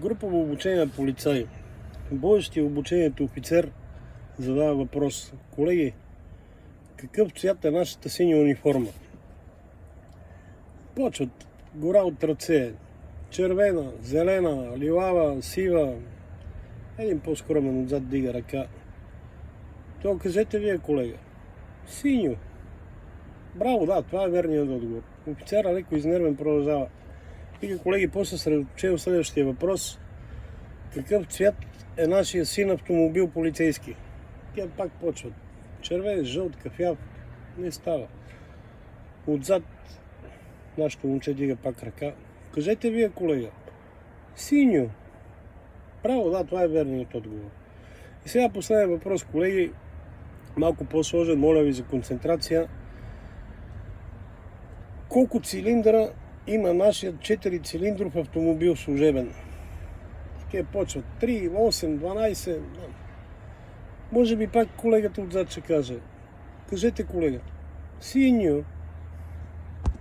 Групово обучение на полицаи. Бъдещия обучението офицер задава въпрос: колеги, какъв цвят е нашата синя униформа? Почват гора от ръце. Червена, зелена, лилава, сива. Един по-скромен отзад дига ръка. То кажете вие, колега. Синьо. Браво, да, това е верният отговор. Офицера леко изнервен продължава. Вика, колеги, после съсредоточил следващия въпрос. Какъв цвят е нашия син автомобил полицейски? Тя пак почват. Червен, жълт, кафяв. Не става. Отзад нашето момче дига пак ръка. Кажете вие, колега. Синьо. Право, да, това е верният отговор. И сега последен въпрос, колеги. Малко по-сложен, моля ви за концентрация. Колко цилиндъра има нашия 4-цилиндров автомобил служебен? Те почват 3, 8, 12. Може би пак колегата отзад ще каже. Кажете, колега. Синьо.